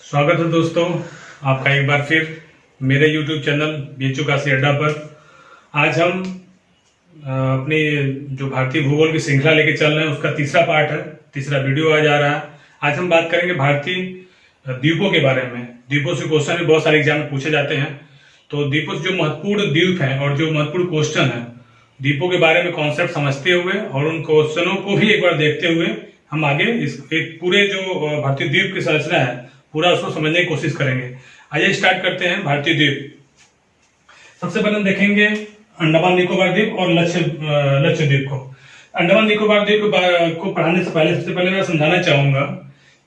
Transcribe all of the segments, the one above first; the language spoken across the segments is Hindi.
स्वागत है दोस्तों आपका एक बार फिर मेरे YouTube चैनल बीचू काशी अड्डा पर। आज हम अपनी जो भारतीय भूगोल की श्रृंखला लेके चल रहे हैं उसका तीसरा पार्ट है, तीसरा वीडियो आज आ रहा है। आज हम बात करेंगे भारतीय द्वीपों के बारे में। द्वीपों से क्वेश्चन भी बहुत सारे एग्जाम में पूछे जाते हैं, तो द्वीपों से जो महत्वपूर्ण द्वीप हैं और जो महत्वपूर्ण क्वेश्चन है द्वीपों के बारे में कॉन्सेप्ट समझते हुए और उन क्वेश्चनों को भी एक बार देखते हुए हम आगे इस एक पूरे जो भारतीय द्वीप की संरचना है पूरा उसको समझने की कोशिश करेंगे। आइए स्टार्ट करते हैं भारतीय द्वीप। सबसे पहले हम देखेंगे अंडमान निकोबार द्वीप और लक्षद्वीप को। अंडमान निकोबार द्वीप को पढ़ाने से पहले सबसे पहले मैं समझाना चाहूंगा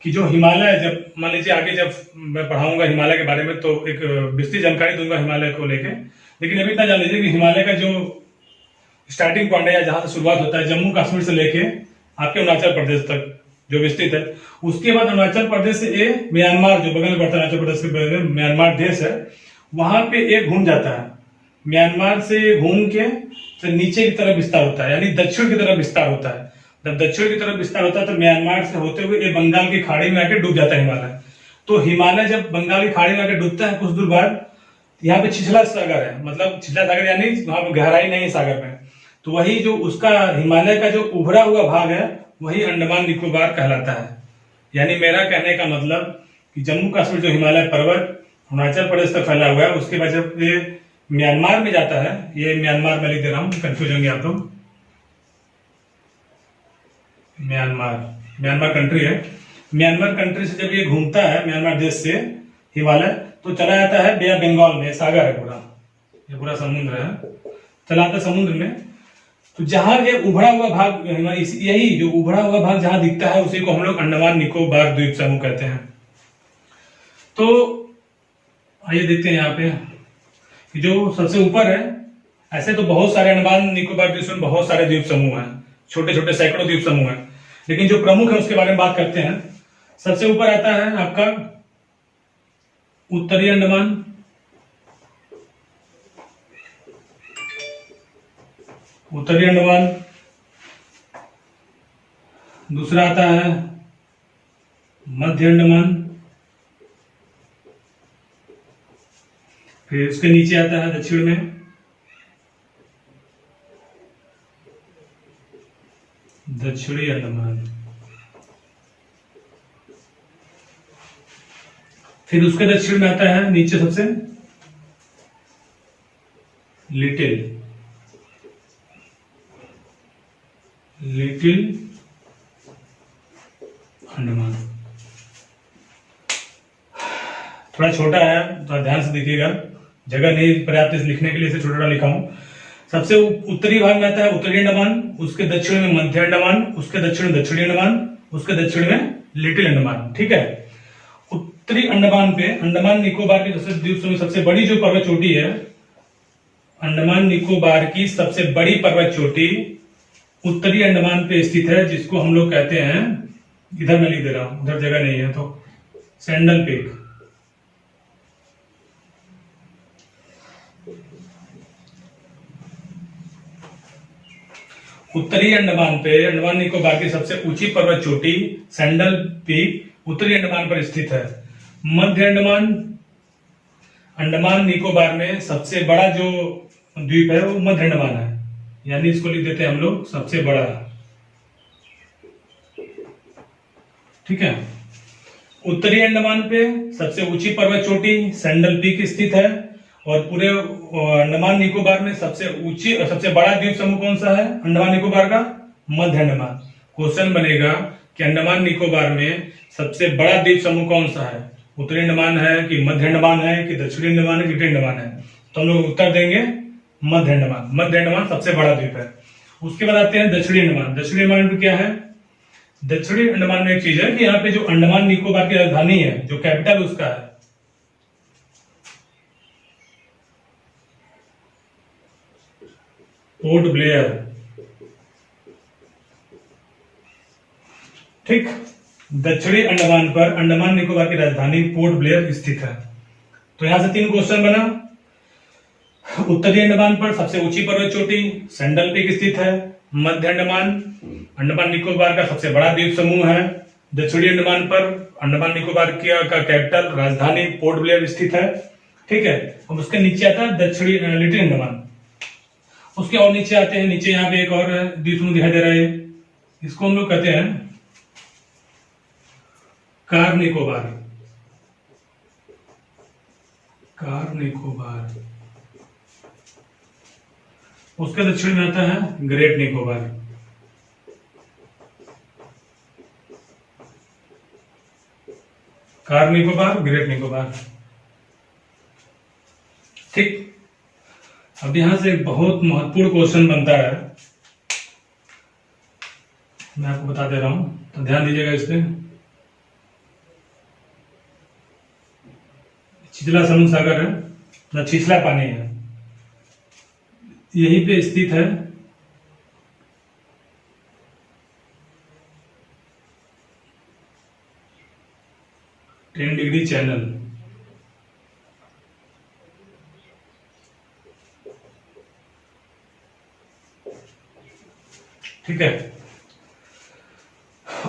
कि जो हिमालय, जब मान लीजिए आगे जब मैं पढ़ाऊंगा हिमालय के बारे में तो एक विस्तृत जानकारी दूंगा हिमालय को लेके, लेकिन अभी इतना जान लीजिए कि हिमालय का जो स्टार्टिंग पॉइंट है या जहां से शुरुआत होता है जम्मू कश्मीर से लेके आपके अरुणाचल प्रदेश तक जो विस्तृत है, उसके बाद अरुणाचल प्रदेश से ये म्यांमार जो बगल में पड़ता है, अरुणाचल प्रदेश के म्यांमार देश है, वहां पे एक घूम जाता है। म्यांमार से घूम के तो नीचे की तरफ विस्तार होता है, यानी दक्षिण की तरफ विस्तार होता है। जब दक्षिण की तरफ विस्तार होता है तो म्यांमार से होते हुए ये बंगाल की खाड़ी में आके डूब जाता है हिमालय। तो हिमालय जब बंगाल की खाड़ी में आके डूबता है कुछ दूर बाद, यहाँ पे छिछला सागर है, मतलब छिछला सागर यानी वहां पे गहराई नहीं है सागर में, तो वही जो उसका हिमालय का जो उभरा हुआ भाग है वही अंडमान निकोबार कहलाता है। यानी मेरा कहने का मतलब कि जम्मू कश्मीर जो हिमालय पर्वत अरुणाचल प्रदेश तक फैला हुआ है, उसके बाद जब ये म्यांमार में जाता है, ये म्यांमार में लिख दे रहा हूं, कंफ्यूज होंगे आप लोग। म्यांमार कंट्री है। म्यांमार कंट्री से जब ये घूमता है म्यांमार देश से हिमालय, तो चला जाता है बे ऑफ बंगाल में, सागर है पूरा, ये पूरा समुद्र है, चला आता समुद्र में। तो जहां ये उभरा हुआ भाग, यही जो उभरा हुआ भाग जहां दिखता है उसी को हम लोग अंडमान निकोबार द्वीप समूह कहते हैं। तो आइए देखते हैं यहाँ पे कि जो सबसे ऊपर है, ऐसे तो बहुत सारे अंडमान निकोबार द्वीप में बहुत सारे द्वीप समूह हैं, छोटे छोटे सैकड़ों द्वीप समूह हैं, लेकिन जो प्रमुख है उसके बारे में बात करते हैं। सबसे ऊपर आता है आपका उत्तरी अंडमान, उत्तरी अंडमान। दूसरा आता है मध्य अंडमान, फिर उसके नीचे आता है दक्षिण में दक्षिणी अंडमान, फिर उसके दक्षिण में आता है नीचे सबसे लिटिल अंडमान। थोड़ा छोटा है तो ध्यान से देखिएगा, जगह नहीं पर्याप्त लिखने के लिए इसे छोटा लिखा हूं। सबसे उत्तरी भाग में आता है उत्तरी अंडमान, उसके दक्षिण में मध्य अंडमान, उसके दक्षिण में दक्षिणी अंडमान, उसके दक्षिण में लिटिल अंडमान। ठीक है। उत्तरी अंडमान पे अंडमान निकोबार की द्वीप समूह सबसे बड़ी जो पर्वत चोटी है, अंडमान निकोबार की सबसे बड़ी पर्वत चोटी उत्तरी अंडमान पे स्थित है, जिसको हम लोग कहते हैं, इधर मैं लिख दे रहा हूं, उधर जगह नहीं है तो सैंडल पीक। उत्तरी अंडमान पे अंडमान निकोबार की सबसे ऊंची पर्वत चोटी सैंडल पीक उत्तरी अंडमान पर स्थित है। मध्य अंडमान निकोबार में सबसे बड़ा जो द्वीप है वो मध्य अंडमान है, यानी इसको लिख देते हैं हम लोग सबसे बड़ा। ठीक है। उत्तरी अंडमान पे सबसे ऊंची पर्वत चोटी सैंडल पीक स्थित है, और पूरे अंडमान निकोबार में सबसे ऊंची और सबसे बड़ा द्वीप समूह कौन सा है अंडमान निकोबार का? मध्य अंडमान। क्वेश्चन बनेगा कि अंडमान निकोबार में सबसे बड़ा द्वीप समूह कौन सा है, उत्तरी अंडमान है कि मध्य अंडमान है कि दक्षिणी अंडमान है कि लिटिल अंडमान है? तो हम लोग उत्तर देंगे मध्य अंडमान। मध्य अंडमान सबसे बड़ा द्वीप है। उसके बाद आते हैं दक्षिणी अंडमान। दक्षिणी अंडमान में क्या है? दक्षिणी अंडमान में एक चीज है कि यहाँ पे जो अंडमान निकोबार की राजधानी है, जो कैपिटल उसका है, पोर्ट ब्लेयर। ठीक। दक्षिणी अंडमान पर अंडमान निकोबार की राजधानी पोर्ट ब्लेयर स्थित है। तो यहां से 3 क्वेश्चन बना। उत्तरी अंडमान पर सबसे ऊंची पर्वत चोटी सैंडल पीक स्थित है। मध्य अंडमान अंडमान निकोबार का सबसे बड़ा द्वीप समूह है, दक्षिणी अंडमान पर अंडमान निकोबार का कैपिटल राजधानी पोर्ट ब्लेयर स्थित है। ठीक है, अब उसके नीचे आता है दक्षिणी लिटिल अंडमान। उसके और नीचे आते हैं, नीचे यहाँ पे एक और द्वीप समूह दिखाई दे रहा है, इसको हम लोग कहते हैं कार निकोबार। कार निकोबार। उसके दक्षिण में आता है great Nicobar. Car Nicobar, great Nicobar. ठीक, अब यहां से एक बहुत महत्वपूर्ण क्वेश्चन बनता है, मैं आपको बता दे रहा हूं, तो ध्यान दीजिएगा इस पे। छिछला समुद्र सागर है ना, छिछला पानी है, यहीं पे स्थित है टेन डिग्री चैनल। ठीक है,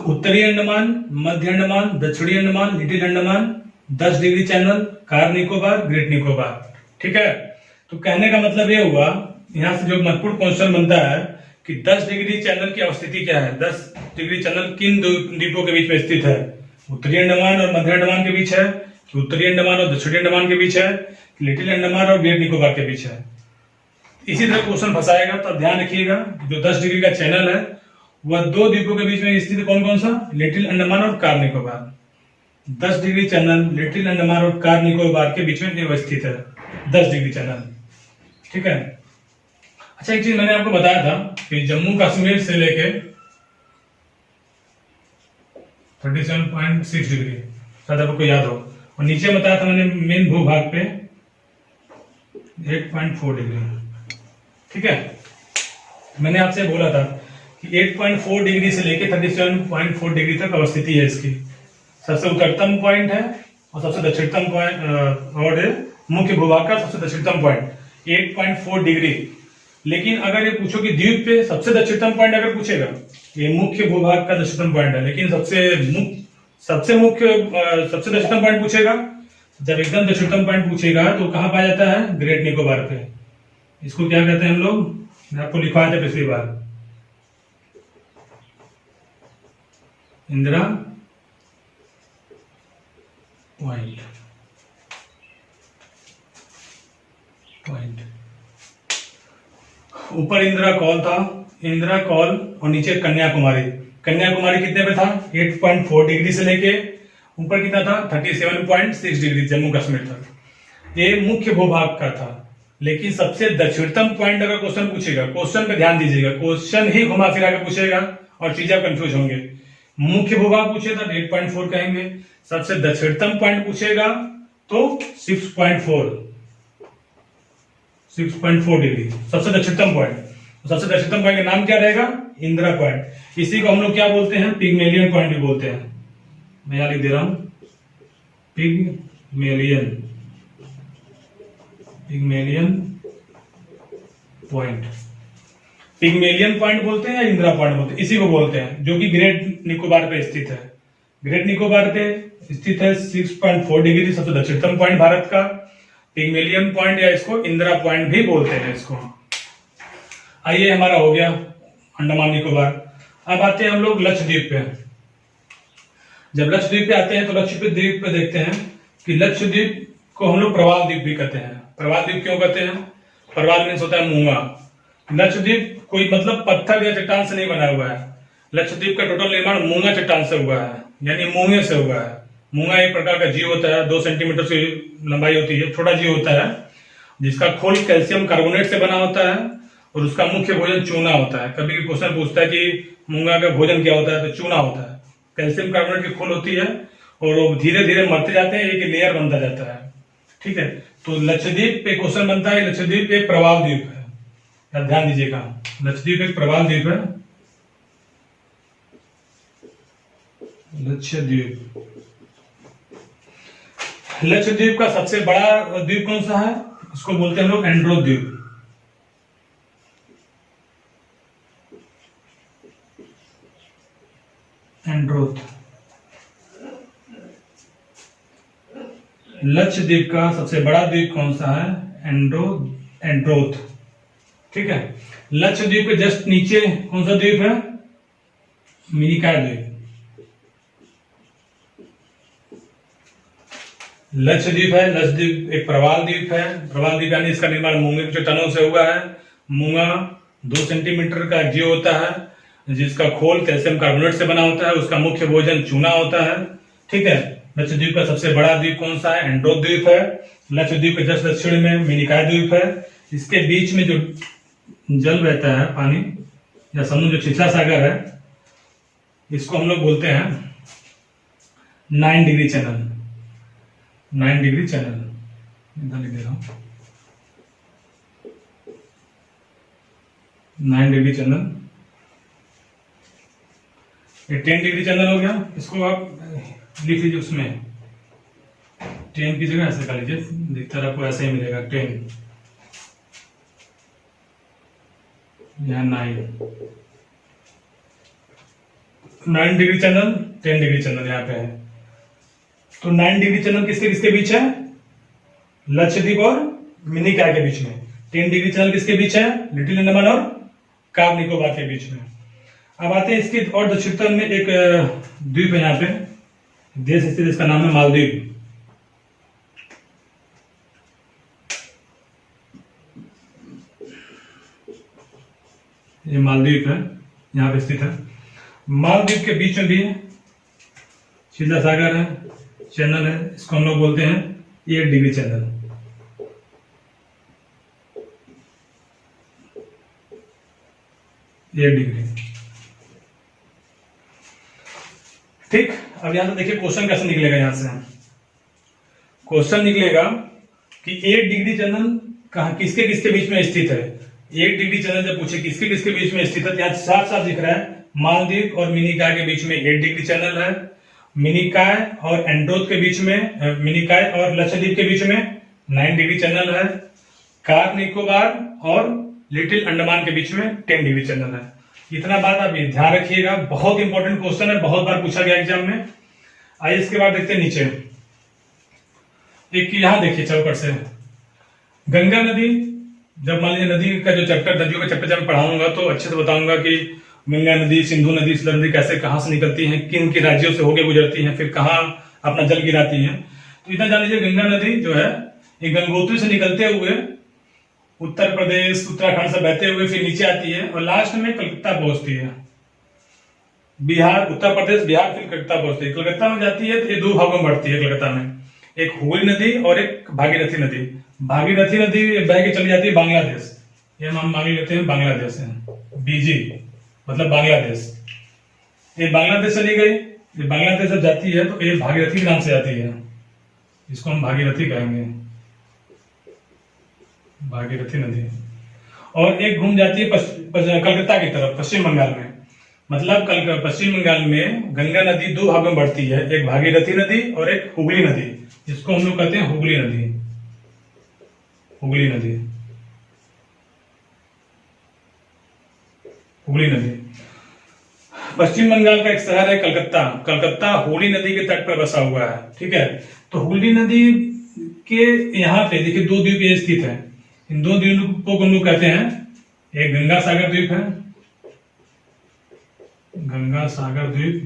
उत्तरी अंडमान, मध्य अंडमान, दक्षिणी Andaman, little Andaman, 10 degree channel, car Nicobar, great Nicobar. ठीक है, तो कहने का मतलब ये हुआ, यहां से जो महत्वपूर्ण क्वेश्चन बनता है कि 10 डिग्री चैनल की अवस्थिति क्या है। 10 डिग्री चैनल किन द्वीपों के बीच में स्थित है? उत्तरी अंडमान और मध्य अंडमान के बीच है, कि उत्तरी अंडमान और दक्षिणी अंडमान के बीच है, कि लिटिल अंडमान और ग्रेट निकोबार के बीच है। इसी तरह क्वेश्चन फंसाएगा, तो ध्यान रखिएगा जो 10 डिग्री का चैनल है वह दो द्वीपों के बीच में स्थित कौन कौन सा? लिटिल अंडमान और car Nicobar. 10 degree channel little Andaman और कार निकोबार के बीच में अवस्थित है, 10 डिग्री चैनल। ठीक है, अच्छा एक चीज मैंने आपको बताया था कि जम्मू कश्मीर से लेके 37.6 डिग्री, शायद आपको याद हो, और नीचे बताया था मैंने मेन भूभाग पे 8.4 डिग्री। ठीक है, मैंने आपसे बोला था कि 8.4 डिग्री से लेके 37.4 डिग्री तक अवस्थिति है इसकी। सबसे उत्तरतम पॉइंट है और सबसे दक्षिणतम पॉइंट, और मुख्य भूभाग का सबसे दक्षिणतम पॉइंट 8.4 डिग्री। लेकिन अगर ये पूछो कि द्वीप पे सबसे दक्षिणतम पॉइंट अगर पूछेगा, ये मुख्य भूभाग का दक्षिणतम पॉइंट है, लेकिन सबसे दक्षिणतम पॉइंट पूछेगा, जब एकदम दक्षिणतम पॉइंट पूछेगा तो कहां पाया जाता है? ग्रेट निकोबार पे। इसको क्या कहते हैं हम लोग? मैं आपको लिखवाया था पिछली बार, इंदिरा पॉइंट। ऊपर इंदिरा कॉल था, इंदिरा कॉल, और नीचे कन्याकुमारी। कन्याकुमारी कितने पे था? 8.4 डिग्री से लेके ऊपर कितना था? 37.6 डिग्री जम्मू कश्मीर तक। ये मुख्य भूभाग का था। लेकिन सबसे दक्षिणतम पॉइंट अगर क्वेश्चन पूछेगा, क्वेश्चन पे ध्यान दीजिएगा, क्वेश्चन ही घुमा फिरा के पूछेगा और चीजें कंफ्यूज होंगे। मुख्य भूभाग पूछेगा तो 8.4 कहेंगे, सबसे दक्षिणतम पॉइंट पूछेगा तो 6.4 डिग्री, सबसे दक्षिणतम पॉइंट। सबसे दक्षिणतम पॉइंट का नाम क्या रहेगा? इंदिरा पॉइंट। इसी को हम लोग क्या बोलते हैं? पिगमेलियन पॉइंट भी बोलते हैं। मैं यहां लिख दे रहा हूं, पिगमेलियन पॉइंट। पिगमेलियन पॉइंट बोलते हैं या इंदिरा पॉइंट बोलते हैं, इसी को बोलते हैं, जो कि ग्रेट निकोबार पे स्थित है। ग्रेट निकोबार पे स्थित है 6.4 डिग्री, सबसे दक्षिणतम पॉइंट भारत का। पिगमेलियन पॉइंट या इसको इंदिरा पॉइंट भी बोलते हैं इसको। आइए, हमारा हो गया अंडमान निकोबार। अब आते हैं हम लोग लक्षद्वीप पे। जब लक्षद्वीप पे आते हैं तो लक्षद्वीप पे देखते हैं कि लक्षद्वीप को हम लोग प्रवाल द्वीप भी कहते हैं। प्रवाल द्वीप क्यों कहते हैं? प्रवाल मीन्स होता है मूंगा। लक्षद्वीप कोई मतलब पत्थर या चट्टान से नहीं बना हुआ है। लक्षद्वीप का टोटल निर्माण मूंगा चट्टान से हुआ है, यानी मूंगे से हुआ है। मूंगा एक प्रकार का जीव होता है, 2 सेंटीमीटर की लंबाई होती है, छोटा जीव होता है, जिसका खोल कैल्शियम कार्बोनेट से बना होता है और उसका मुख्य भोजन चूना होता है। कभी क्वेश्चन पूछता है कि मूंगा का भोजन क्या होता है, तो चूना होता है। कैल्शियम कार्बोनेट की खोल होती है और वो धीरे धीरे मरते जाते हैं, एक लेयर बनता जाता है। ठीक है, तो लक्षद्वीप पे क्वेश्चन बनता है, लक्षद्वीप एक प्रवाल द्वीप है। ध्यान दीजिएगा, लक्षद्वीप एक प्रवाल द्वीप है। लक्षद्वीप का सबसे बड़ा द्वीप कौन सा है? इसको बोलते हैं हम लोग एंड्रोथ द्वीप। एंड्रोथ लक्षद्वीप का सबसे बड़ा द्वीप कौन सा है? एंड्रोथ। ठीक है। लक्षद्वीप के जस्ट नीचे कौन सा द्वीप है? मिनिकॉय द्वीप। लक्षद्वीप है। लक्षद्वीप एक प्रवाल द्वीप है। प्रवाल द्वीप यानी इसका निर्माण मूंगे के चट्टानों से हुआ है। मूंगा 2 सेंटीमीटर का जीव होता है जिसका खोल कैल्शियम कार्बोनेट से बना होता है। उसका मुख्य भोजन चूना होता है। ठीक है। लक्षद्वीप का सबसे बड़ा द्वीप कौन सा है? एंड्रोथ द्वीप है। लक्षद्वीप के जस्ट दक्षिण में मिनिकॉय द्वीप है। इसके बीच में जो जल बहता है, पानी या समुद्र, जो छिछला सागर है, इसको हम लोग बोलते हैं 9 डिग्री चैनल। 9 डिग्री चैनल इधर लिख दे रहा हूं। 9 डिग्री चैनल। ये 10 डिग्री चैनल हो गया। इसको आप लिख लीजिए, उसमें 10 की जगह ऐसे कर लीजिए, दिखता आपको ऐसे ही मिलेगा 10। यहाँ 9 डिग्री चैनल, 10 डिग्री चैनल यहाँ पे है। तो 9 डिग्री चैनल किसके किसके बीच है? लक्षद्वीप और मिनिकॉय के बीच में। 10 डिग्री चैनल किसके बीच है? लिटिल अंडमान और कार निकोबार के बीच में। अब आते हैं इसके और दक्षिणतम में एक द्वीप है, यहाँ पे देश स्थित, इसका नाम है मालदीव। ये मालदीव है, यहाँ पे स्थित है। मालदीव के बीच में भी छिछला सागर है, चैनल है। इसको हम लोग बोलते हैं 1 डिग्री चैनल। एक डिग्री। ठीक। अब यहां से देखिए क्वेश्चन कैसे निकलेगा। यहां से क्वेश्चन निकलेगा कि 1 डिग्री चैनल कहां, किसके किसके बीच में स्थित है? 1 डिग्री चैनल जब पूछे किसके किसके बीच में स्थित है, यहाँ साफ साफ दिख रहा है मालदीव और मिनिकॉय के बीच में 1 डिग्री चैनल है। मिनिकॉय और एंड्रोथ के बीच में, मिनिकॉय और लक्षद्वीप के बीच में 9 डिग्री चैनल है। कार निकोबार और लिटिल अंडमान के बीच में 10 डिग्री चैनल है। इतना बात आप ध्यान रखिएगा, बहुत इंपॉर्टेंट क्वेश्चन है, बहुत बार पूछा गया एग्जाम में। आइए इसके बाद देखते हैं नीचे। एक यहां देखिए चौकट से, गंगा नदी। जब मान लीजिए नदी का जो चैप्टर, नदियों का चैप्टर जब मैं पढ़ाऊंगा तो अच्छे से बताऊंगा कि गंगा नदी, सिंधु नदी, सतलज नदी कैसे, कहां से निकलती हैं, किन किन राज्यों से होकर गुजरती हैं, फिर कहां अपना जल गिराती हैं। तो इतना जान लीजिए, गंगा नदी जो है ये गंगोत्री से निकलते हुए उत्तर प्रदेश, उत्तराखंड से बहते हुए फिर नीचे आती है और लास्ट में कलकत्ता पहुंचती है। बिहार, उत्तर प्रदेश, बिहार, फिर कलकत्ता पहुंचती है। कलकत्ता में जाती है तो ये 2 भागों में बढ़ती है कलकत्ता में, एक हुगली नदी और एक भागीरथी नदी। भागीरथी नदी बह के चली जाती है बांग्लादेश। ये हम मान लेते हैं बांग्लादेश है, बीजी मतलब बांग्लादेश। ये बांग्लादेश चली गई, ये बांग्लादेश जब जाती है तो ये भागीरथी के नाम से जाती है, इसको हम भागीरथी कहेंगे, भागीरथी नदी। और एक घूम जाती है कलकत्ता की तरफ, पश्चिम बंगाल में। मतलब पश्चिम बंगाल में गंगा नदी 2 भागों में बढ़ती है, एक भागीरथी नदी और एक हुगली नदी। इसको हम लोग कहते हैं हुगली नदी, हुगली नदी, हुगली नदी। पश्चिम बंगाल का एक शहर है कलकत्ता। कलकत्ता हुगली नदी के तट पर बसा हुआ है। ठीक है। तो हुगली नदी के यहाँ पे देखिए 2 द्वीप ये स्थित है। इन 2 द्वीपों को हम लोग कहते हैं, एक गंगा सागर द्वीप है, गंगा सागर द्वीप,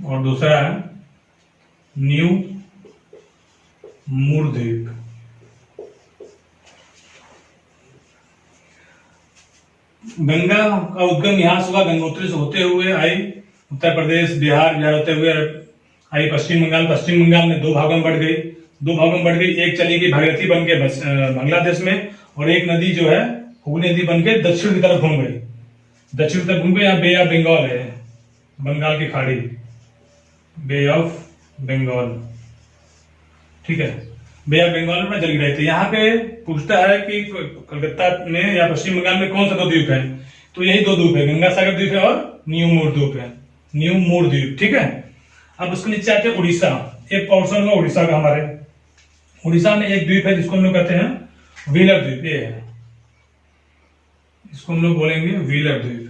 और दूसरा है न्यू मूर द्वीप। गंगा का उद्गम यहां से हुआ, गंगोत्री से होते हुए आई उत्तर प्रदेश, बिहार, बिहार होते हुए आई पश्चिम बंगाल। पश्चिम बंगाल में 2 भागों में बढ़ गई, 2 भागों में बढ़ गई। एक चली गई भागीरथी बन के बांग्लादेश में, और एक नदी जो है हुगली नदी बन के दक्षिण की तरफ घूम गई। दक्षिण तक घूम गई। यहाँ बे ऑफ बंगाल है, बंगाल की खाड़ी, बे ऑफ बंगाल। ठीक है। बे ऑफ बंगाल में जल गिराई थी। यहाँ पे पूछता है कि कलकत्ता में या पश्चिम बंगाल में कौन सा 2 द्वीप है, तो यही 2 द्वीप है, गंगा सागर द्वीप है और न्यू मूर द्वीप है, न्यू मूर द्वीप। ठीक है। अब उसके नीचे आते हैं उड़ीसा। एक पोर्शन में उड़ीसा का, हमारे उड़ीसा में एक द्वीप है जिसको हम लोग कहते हैं व्हीलर द्वीप। ये है, इसको हम लोग बोलेंगे व्हीलर द्वीप।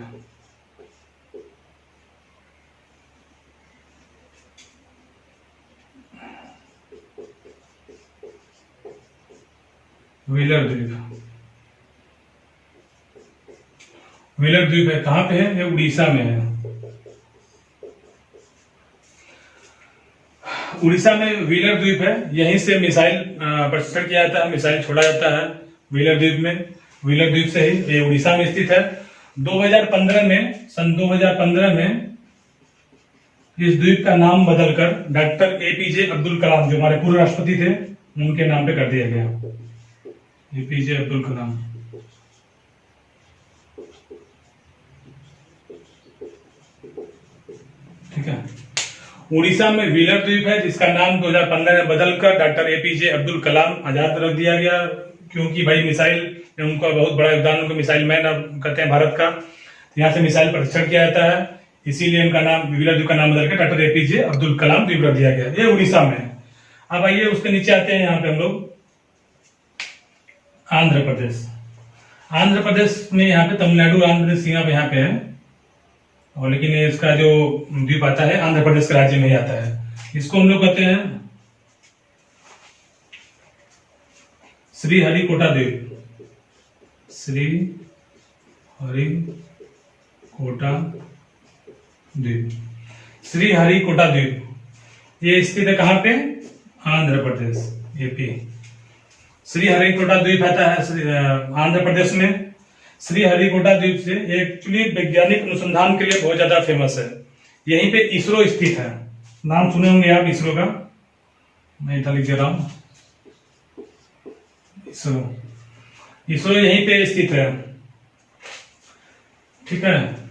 व्हीलर द्वीप, व्हीलर द्वीप है, कहाँ पे है? ये उड़ीसा में है। उड़ीसा में व्हीलर द्वीप है, यहीं से मिसाइल परीक्षण किया जाता है, मिसाइल छोड़ा जाता है व्हीलर द्वीप में। व्हीलर द्वीप से ही, ये उड़ीसा में स्थित है। 2015 में, सन 2015 में इस द्वीप का नाम बदलकर डॉक्टर एपीजे अब्दुल कलाम, जो हमारे पूर्व राष्ट्रपति थे, उनके नाम पे कर दिया गया, एपीजे अब्दुल कलाम। ठीक है, उड़ीसा में व्हीलर द्वीप है, जिसका नाम 2015 में बदलकर डॉक्टर एपीजे अब्दुल कलाम आजाद रख दिया गया, क्योंकि भाई मिसाइल, उनका बहुत बड़ा योगदान, उनको मिसाइल मैन कहते हैं भारत का। यहाँ से मिसाइल परीक्षण किया जाता है, इसीलिए इनका नाम, व्हीलर द्वीप का नाम बदलकर डॉक्टर एपीजे अब्दुल कलाम द्वीप रख दिया गया। ये उड़ीसा में है। अब आइए उसके नीचे आते हैं, यहाँ पे हम लोग आंध्र प्रदेश। आंध्र प्रदेश में यहाँ पे तमिलनाडु आंध्र प्रदेश सीमा पे यहाँ पे है, और लेकिन इसका जो द्वीप आता है आंध्र प्रदेश के राज्य में ही आता है। इसको हम लोग कहते हैं श्री हरिकोटा द्वीप, श्री हरिकोटा द्वीप, श्री हरिकोटा द्वीप। ये स्थित है कहाँ पे? आंध्र प्रदेश, एपी। श्री हरिकोटा द्वीप आता है आंध्र प्रदेश में। श्री हरिकोटा द्वीप से एक्चुअली वैज्ञानिक अनुसंधान के लिए बहुत ज्यादा फेमस है। यहीं पे इसरो स्थित है, नाम सुने होंगे आप इसरो का, मैं इधर लिख दे रहा हूं, इसरो। इसरो यहीं पे स्थित है, ठीक है।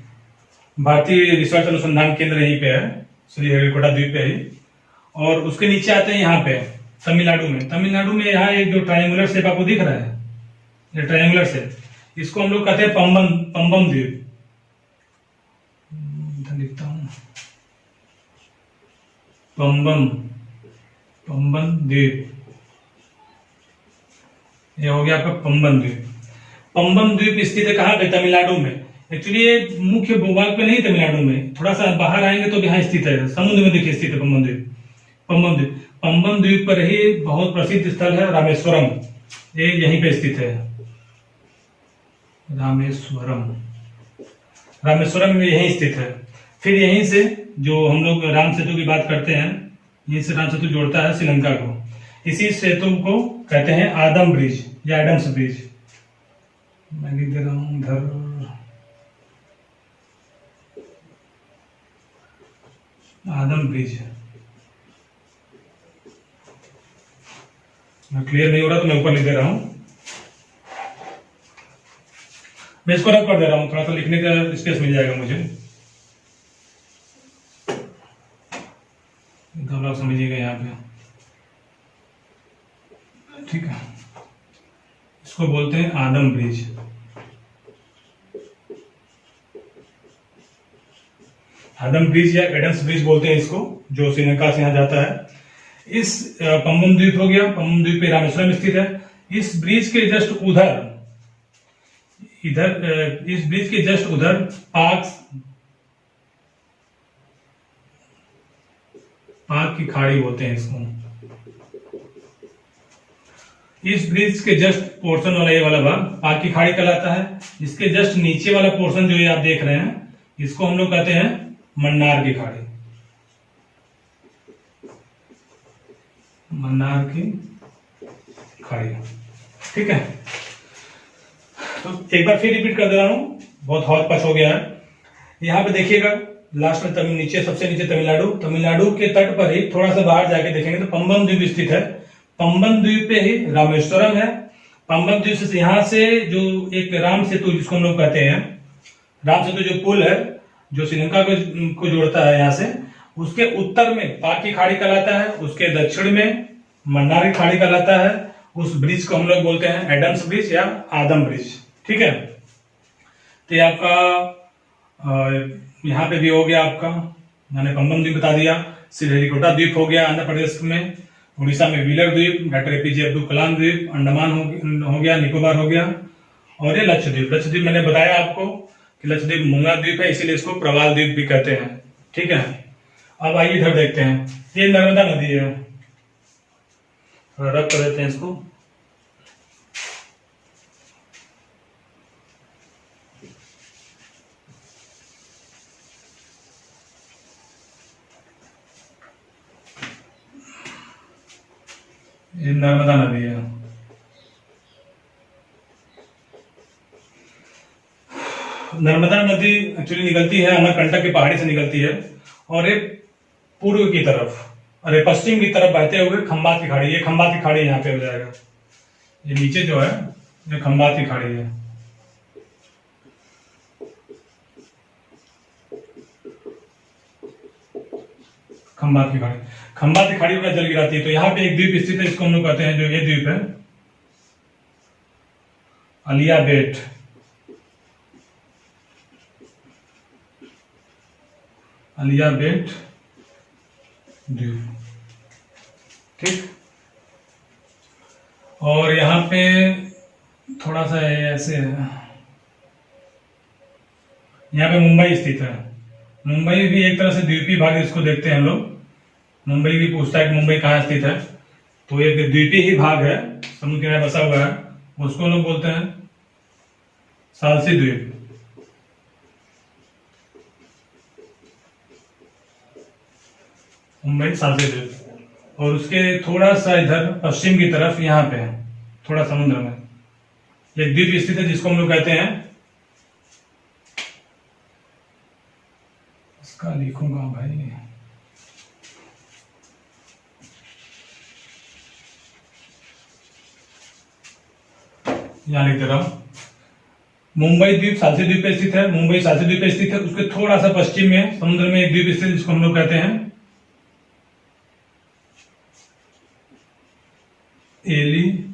भारतीय रिसर्च अनुसंधान केंद्र यहीं पे है, श्री हरिकोटा द्वीप पे ही। और उसके नीचे आते हैं यहाँ पे तमिलनाडु में। तमिलनाडु में यहाँ एक जो ट्रायंगुलर शेप आपको दिख रहा है, ये ट्रायंगुलर शेप, इसको हम लोग कहते हैं पंबन द्वीप। लिखता हूं पंबन द्वीप, ये हो गया आपका पंबन द्वीप। पंबन द्वीप स्थित है कहाँ पे? तमिलनाडु में। एक्चुअली ये मुख्य भूभाग पे नहीं, तमिलनाडु में थोड़ा सा बाहर आएंगे तो यहाँ स्थित है, समुद्र में देखिए स्थित है पंबन द्वीप। पंबन द्वीप पर ही बहुत प्रसिद्ध स्थल है रामेश्वरम, ये यहीं पे स्थित है, रामेश्वरम में यहीं स्थित है। फिर यहीं से जो हम लोग राम सेतु की बात करते हैं, यहीं से राम सेतु जोड़ता है श्रीलंका को। इसी सेतु को कहते हैं आदम ब्रिज या एडम्स ब्रिज। मैं लिख दे रहा हूं इधर, आदम ब्रिज। क्लियर नहीं हो रहा तो मैं ऊपर लिख दे रहा हूं, मैं इसको रब कर दे रहा हूं, थोड़ा सा लिखने का स्पेस मिल जाएगा मुझे, तो आप समझिएगा यहाँ पे, ठीक है। इसको बोलते हैं आदम ब्रिज। आदम ब्रिज या एडम्स ब्रिज बोलते हैं इसको, जो श्रीलंका से यहाँ जाता है। इस पंबन द्वीप हो गया, पंबन द्वीप पे रामेश्वरम स्थित है। इस ब्रिज के जस्ट उधर, इस ब्रिज के जस्ट उधर पाक की खाड़ी बोलते हैं इसको। इस ब्रिज के जस्ट पोर्शन वाला ये वाला भाग पाक की खाड़ी कहलाता है। इसके जस्ट नीचे वाला पोर्शन जो ये आप देख रहे हैं, इसको हम लोग कहते हैं मन्नार की खाड़ी, मन्नार की खाड़ी, ठीक है। तो एक बार फिर रिपीट कर दे रहा हूं, बहुत हौच पच हो गया है। यहाँ पे देखिएगा लास्ट में नीचे, सबसे नीचे तमिलनाडु के तट पर ही थोड़ा सा बाहर जाके देखेंगे तो पंबन द्वीप स्थित है। पंबन द्वीप पे ही रामेश्वरम है। पंबन द्वीप से यहाँ से जो एक राम सेतु जिसको हम लोग कहते हैं, राम सेतु जो पुल है जो श्रीलंका को जोड़ता है यहाँ से, उसके उत्तर में पाक की खाड़ी कहलाता है, उसके दक्षिण में मन्नार की खाड़ी कहलाता है। उस ब्रिज को हम लोग बोलते हैं एडम्स ब्रिज या आदम ब्रिज, ठीक है। तो ये आपका यहाँ पे भी हो गया, आपका मैंने पंबन द्वीप बता दिया। श्री हरिकोटा द्वीप हो गया आंध्र प्रदेश में। उड़ीसा में व्हीलर द्वीप, डॉक्टर एपीजे अब्दुल कलाम द्वीप, अंडमान हो गया, निकोबार हो गया, और ये लक्षद्वीप। लक्षद्वीप मैंने बताया आपको कि लक्षद्वीप मूंगा द्वीप है, इसीलिए इसको प्रवाल द्वीप भी कहते हैं, ठीक है। अब आइए इधर देखते हैं, ये नर्मदा नदी है, रब कर देते हैं इसको। ये नर्मदा नदी है। नर्मदा नदी एक्चुअली निकलती है अमरकंटक की पहाड़ी से निकलती है और ये पूर्व की तरफ और ये पश्चिम की तरफ बहते हुए खंबात की खाड़ी, ये खंबात की खाड़ी यहाँ पे हो जाएगा। ये नीचे जो है ये खंबात की खाड़ी है। खंबात की खाड़ी, खंबात की खाड़ी पर जल गिराती है। तो यहाँ पे एक द्वीप स्थित है, इसको हम लोग कहते हैं, जो ये द्वीप है अलिया बेट। अलिया बेट द्वीप, ठीक। और यहाँ पे थोड़ा सा ऐसे है, यहाँ पे मुंबई स्थित है। मुंबई भी एक तरह से द्वीपीय भाग, इसको देखते हैं हम लोग। मुंबई भी पूछता है कि मुंबई कहाँ स्थित है, तो एक द्वीपीय ही भाग है, समुद्र किनारे बसा हुआ है, उसको लोग बोलते हैं सालसी द्वीप। मुंबई सालसी द्वीप। और उसके थोड़ा सा इधर पश्चिम की तरफ यहाँ पे है, थोड़ा समुद्र में एक द्वीप स्थित है, जिसको हम लोग कहते हैं, इसका लिखूंगा भाई, यहां लिख दे रहा हूं। मुंबई द्वीप सालसी द्वीप पे स्थित है। मुंबई सालसी द्वीप पे स्थित है। उसके थोड़ा सा पश्चिम में समुद्र में एक द्वीप स्थित है, जिसको हम लोग कहते हैं एलिफेंटा,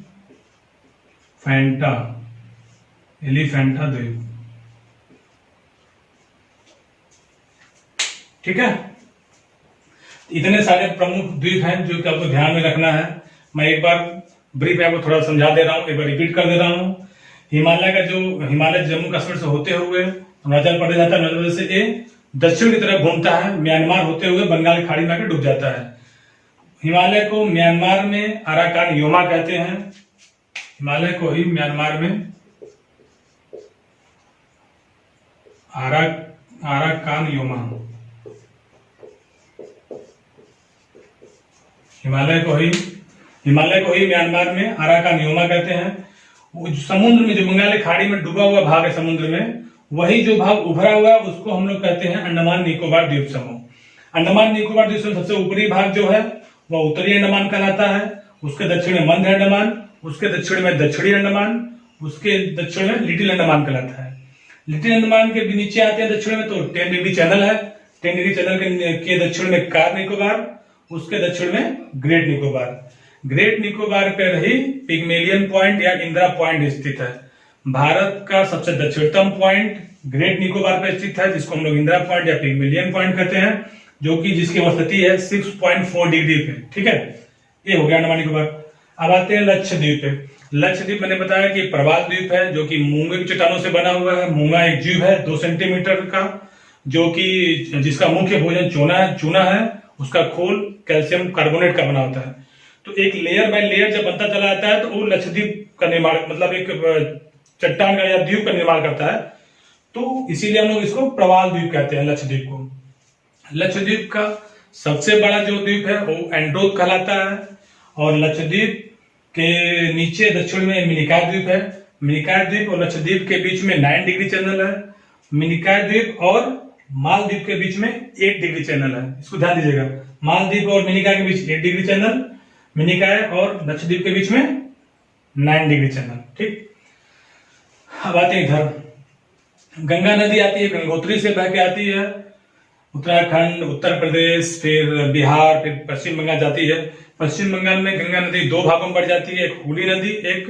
एलिफेंटा द्वीप, ठीक है। इतने सारे प्रमुख द्वीप हैं जो कि आपको ध्यान में रखना है। मैं एक बार ब्रीफ आपको थोड़ा समझा दे रहा हूँ, एक बार रिपीट कर दे रहा हूँ। हिमालय का जो हिमालय जम्मू कश्मीर से होते हुए अरुणाचल प्रदेश जाता है, अरुणाचल प्रदेश से ये दक्षिण की तरफ घूमता है, म्यांमार होते हुए बंगाल की खाड़ी में आकर डूब जाता है। हिमालय को म्यांमार में अराकान योमा कहते हैं। हिमालय को ही म्यांमार में अराकान योमा, हिमालय को ही म्यांमार में अराकान योमा कहते हैं। समुद्र में जो बंगाल की खाड़ी में डूबा हुआ भाग है समुद्र में, वही जो भाग उभरा हुआ है उसको हम लोग कहते हैं अंडमान निकोबार द्वीप समूह। अंडमान निकोबार द्वीप समूह सबसे ऊपरी भाग जो है वह उत्तरी अंडमान कहलाता है। उसके दक्षिण में मध्य अंडमान, उसके दक्षिण में दक्षिणी अंडमान, उसके दक्षिण में लिटिल अंडमान कहलाता है। लिटिल अंडमान के नीचे आते हैं दक्षिण में तो 10 डिग्री चैनल है। 10 डिग्री चैनल के दक्षिण में कार निकोबार, उसके दक्षिण में ग्रेट निकोबार। ग्रेट निकोबार पर ही पिग्मेलियन पॉइंट या इंदिरा पॉइंट स्थित है। भारत का सबसे दक्षिणतम पॉइंट ग्रेट निकोबार पर स्थित है, जिसको हम लोग इंदिरा पॉइंट या पिग्मेलियन पॉइंट कहते हैं, जो कि जिसकी स्थिति है 6.4 डिग्री पे, ठीक है। ये हो गया अंडमान निकोबार। अब आते हैं लक्षद्वीप पे। लक्षद्वीप मैंने बताया कि प्रवाल द्वीप है, जो कि मूंगे की चट्टानों से बना हुआ है। मूंगा एक जीव है 2 सेंटीमीटर का, जो कि जिसका मुख्य भोजन चूना है। उसका खोल कैल्शियम कार्बोनेट का बना होता है। तो एक लेयर बाय लेयर जब बनता चला जाता है तो वो लक्षद्वीप का निर्माण, मतलब एक चट्टान का या द्वीप का निर्माण करता है। तो इसीलिए हम लोग इसको प्रवाल द्वीप कहते हैं, लक्षद्वीप को। लक्षद्वीप का सबसे बड़ा जो द्वीप है वो एंड्रोथ कहलाता है। और लक्षद्वीप के नीचे दक्षिण में मिनिकॉय द्वीप है। मिनिकॉय द्वीप और लक्षद्वीप के बीच में 9 डिग्री चैनल है। मिनिकॉय द्वीप और मालदीव के बीच में 8 डिग्री चैनल है, इसको ध्यान दीजिएगा। मालदीव और मिनिकॉय के बीच 8 डिग्री चैनल, मिनिकॉय और लक्षद्वीप के बीच में 9 डिग्री चैनल, ठीक। अब आते हैं इधर, गंगा नदी आती है, गंगोत्री से बह के आती है, उत्तराखंड, उत्तर प्रदेश, फिर बिहार, फिर पश्चिम बंगाल जाती है। पश्चिम बंगाल में गंगा नदी 2 भागों में बढ़ जाती है, एक हुगली नदी, एक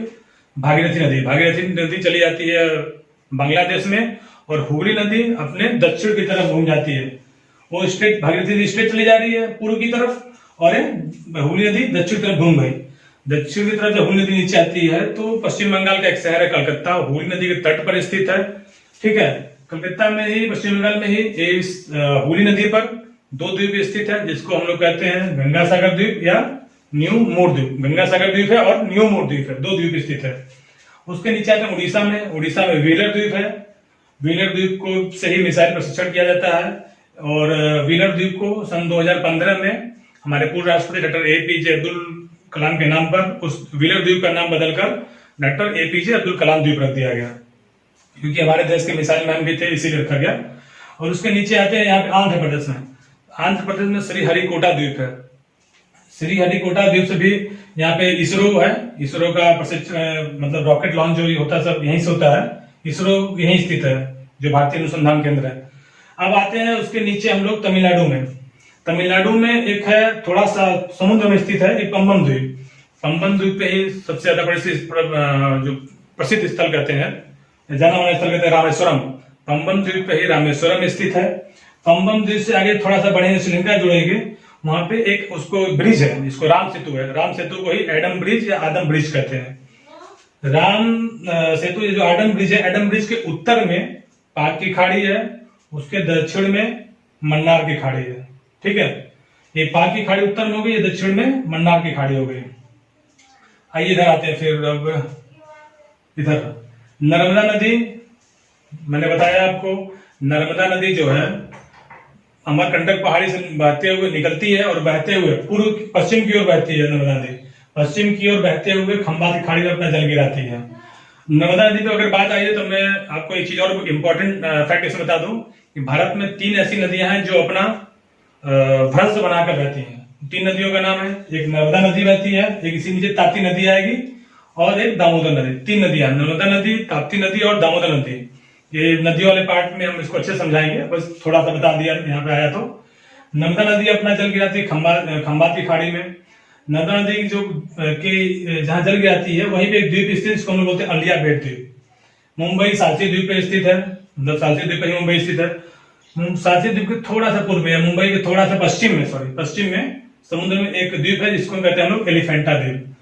भागीरथी नदी। भागीरथी नदी चली जाती है बांग्लादेश में और हुगली नदी अपने दक्षिण की तरफ घूम जाती है। वो स्ट्रेट भागीरथी नदी स्ट्रेट चली जा रही है पूर्व की तरफ और हुगली नदी दक्षिण की तरफ घूम गई। दक्षिण की तरफ जब हुगली नदी नीचे आती है तो पश्चिम बंगाल का एक शहर है कलकत्ता, हुगली नदी के तट पर स्थित है, ठीक है। कलकत्ता में ही, पश्चिम बंगाल में ही इस हुगली नदी पर 2 द्वीप स्थित है, जिसको हम लोग कहते हैं गंगा सागर द्वीप या न्यू मोर द्वीप। गंगा सागर द्वीप है और न्यू मोर द्वीप है, 2 द्वीप स्थित है। उसके नीचे आते हैं उड़ीसा में। उड़ीसा में व्हीलर द्वीप है। व्हीलर द्वीप को से ही मिसाइल प्रशिक्षण किया जाता है। और व्हीलर द्वीप को सन 2015 में हमारे पूर्व राष्ट्रपति डॉक्टर APJ अब्दुल कलाम के नाम पर उस व्हीलर द्वीप का नाम बदलकर डॉक्टर एपीजे अब्दुल कलाम द्वीप रख दिया गया, क्योंकि हमारे देश के मिसाइल मैन भी थे, इसीलिए रखा गया। और उसके नीचे आते हैं यहाँ पे आंध्र प्रदेश में। आंध्र प्रदेश में श्रीहरिकोटा द्वीप है। श्रीहरिकोटा द्वीप से भी यहाँ पे इसरो है, इसरो का मतलब रॉकेट लॉन्च जो होता है सब यहीं से होता है। इसरो यहीं स्थित है, जो भारतीय अनुसंधान केंद्र है। अब आते हैं उसके नीचे हम लोग तमिलनाडु में। तमिलनाडु में एक है, थोड़ा सा समुद्र में स्थित है, एक पंबन द्वीप। पंबन द्वीप पे ही सबसे ज्यादा जो प्रसिद्ध स्थल कहते हैं, जाना माना स्थल कहते हैं, रामेश्वरम। पंबन द्वीप पे ही रामेश्वरम स्थित है। पंबन द्वीप से आगे थोड़ा सा बढ़े श्रीलंका जुड़ेंगे, वहां पे एक उसको ब्रिज है, जिसको राम सेतु है। राम सेतु को ही एडम ब्रिज या आदम ब्रिज कहते हैं। राम सेतु ये जो आडम ब्रिज है, एडम ब्रिज के उत्तर में पाक की खाड़ी है, उसके दक्षिण में मन्नार की खाड़ी है। ठीक है, ये पाक की खाड़ी उत्तर में हो गई, ये दक्षिण में मन्नार की खाड़ी हो गई। आइए इधर आते हैं फिर। अब इधर नर्मदा नदी, मैंने बताया आपको, नर्मदा नदी जो है अमरकंटक पहाड़ी से बहते हुए निकलती है और बहते हुए पूर्व पश्चिम की ओर बहती है। नर्मदा नदी पश्चिम की ओर बहते हुए खंबा की खाड़ी में अपना जल गिराती है। नर्मदा नदी पे अगर बात आई है तो मैं आपको एक चीज और इम्पोर्टेंट फैक्ट इसमें बता दूं कि भारत में 3 ऐसी नदियां हैं जो अपना भ्रंश बनाकर बहती हैं। 3 नदियों का नाम है, एक नर्मदा नदी बहती है, एक इसी नीचे ताप्ती नदी आएगी, और एक दामोदर नदी। 3 नदियां, नर्मदा नदी, ताप्ती नदी और दामोदर नदी। ये नदियों वाले पार्ट में हम इसको अच्छे समझाएंगे, बस थोड़ा सा बता दिया यहाँ पे आया तो। नर्मदा नदी अपना जल गिराती है खंबात की खाड़ी में। नर्मदा नदी जो की जहां जल गिराती है वहीं पे एक द्वीप स्थित, जिसको हम लोग बोलते हैं अलिया बेट द्वीप। मुंबई सालसी द्वीप पे स्थित है, मतलब सालसी द्वीप पे ही मुंबई स्थित है। सालसी द्वीप के थोड़ा सा पूर्व में, मुंबई के थोड़ा सा पश्चिम में समुद्र में एक द्वीप है, जिसको कहते हैं हम लोग एलिफेंटा द्वीप।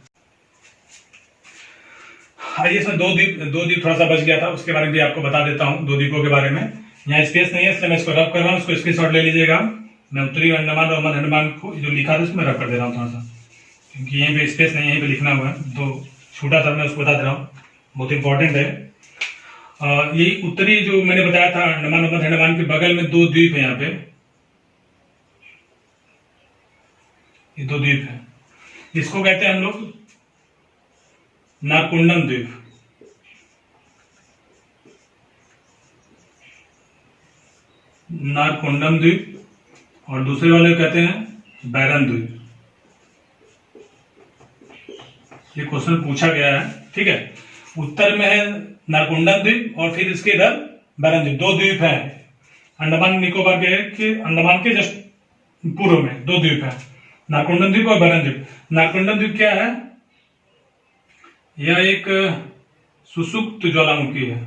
आइए, इसमें दो द्वीप थोड़ा सा बच गया था, उसके बारे में भी आपको बता देता हूँ। 2 द्वीपों के बारे में। यहाँ स्पेस नहीं है, इसलिए मैं इसको रब कर रहा हूँ, इसको स्क्रीनशॉट ले लीजिएगा। मैं उत्तरी अंडमान और मध्य अंडमान को जो लिखा था उसमें रब कर दे रहा हूँ थोड़ा सा, क्योंकि यहीं पे स्पेस नहीं है, यहीं पे लिखना हुआ है, तो छूटा था, मैं उसको बता दे रहा हूँ, बहुत इंपॉर्टेंट है। ये उत्तरी जो मैंने बताया था अंडमान और मध्य अंडमान के बगल में 2 द्वीप है। यहाँ पे ये 2 द्वीप है, इसको कहते हैं हम लोग नारकुंडम द्वीप। नारकुंडम द्वीप, और दूसरे वाले कहते हैं बैरन द्वीप। ये क्वेश्चन पूछा गया है, ठीक है। उत्तर में है नारकुंडम द्वीप और फिर इसके इधर बैरन द्वीप। 2 द्वीप है अंडमान निकोबार के अंडमान के जस्ट पूर्व में 2 द्वीप है, नारकुंडम द्वीप और बैरन द्वीप। नारकुंडम द्वीप क्या है? यह एक सुसुप्त ज्वालामुखी है।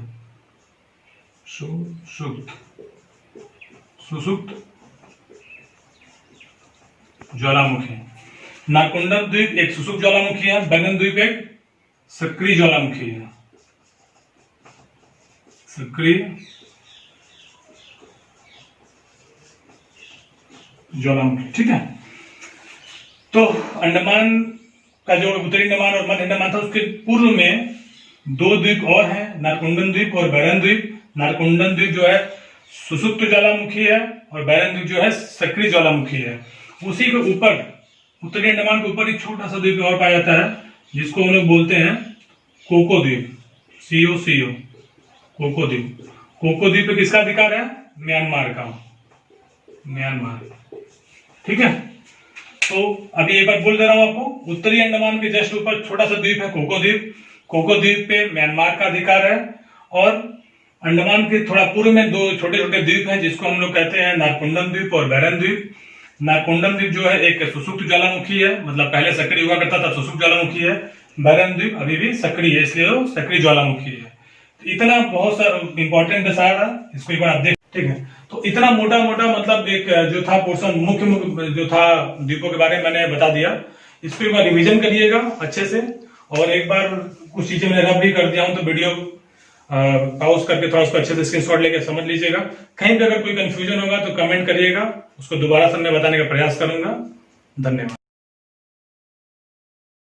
सुसुप्त ज्वालामुखी। नारकुंडम द्वीप एक सुसुप्त ज्वालामुखी है, बैरन द्वीप एक सक्रिय ज्वालामुखी है। सक्रिय ज्वालामुखी, ठीक है। तो अंडमान का जो उत्तरी अंडमान और मध्य अंडमान था, उसके पूर्व में 2 द्वीप और हैं, नारकुंडम द्वीप और बैरन द्वीप। नारकुंडम द्वीप जो है सुसुप्त ज्वालामुखी है और बैरन द्वीप जो है सक्रिय ज्वालामुखी है। उसी के ऊपर उत्तरी अंडमान के ऊपर एक छोटा सा द्वीप और पाया जाता है, जिसको हम लोग बोलते हैं कोको द्वीप। CO कोको द्वीप। कोको द्वीप पे किसका अधिकार है? म्यांमार का। म्यांमार, ठीक है। तो अभी एक बार बोल दे रहा हूं आपको, उत्तरी अंडमान के जस्ट ऊपर छोटा सा द्वीप है कोको द्वीप। कोको द्वीप पे म्यांमार का अधिकार है, और अंडमान के थोड़ा पूर्व में 2 छोटे छोटे द्वीप हैं, जिसको हम लोग कहते हैं नारकुंडम द्वीप और बैरन द्वीप। नारकुंडम द्वीप जो है एक सुसुप्त ज्वालामुखी है, मतलब पहले सक्रिय हुआ करता था, सुसुप्त ज्वालामुखी है। बैरन द्वीप अभी भी सक्रिय है, इसलिए वो सक्रिय ज्वालामुखी है। तो इतना बहुत सा इंपॉर्टेंट है सारा, इसको एक बार आप देख, ठीक है। तो इतना मोटा मतलब एक जो था पोर्शन, मुख्य जो था द्वीपों के बारे में मैंने बता दिया। इसको एक बार रिविजन करिएगा अच्छे से, और एक बार कुछ चीजें मैंने रब भी कर दिया हूं, तो वीडियो पॉज करके थोड़ा उसको अच्छे से स्क्रीनशॉट लेके समझ लीजिएगा। कहीं पे अगर कोई कंफ्यूजन होगा तो कमेंट करिएगा, उसको दोबारा से मैं बताने का प्रयास करूंगा। धन्यवाद।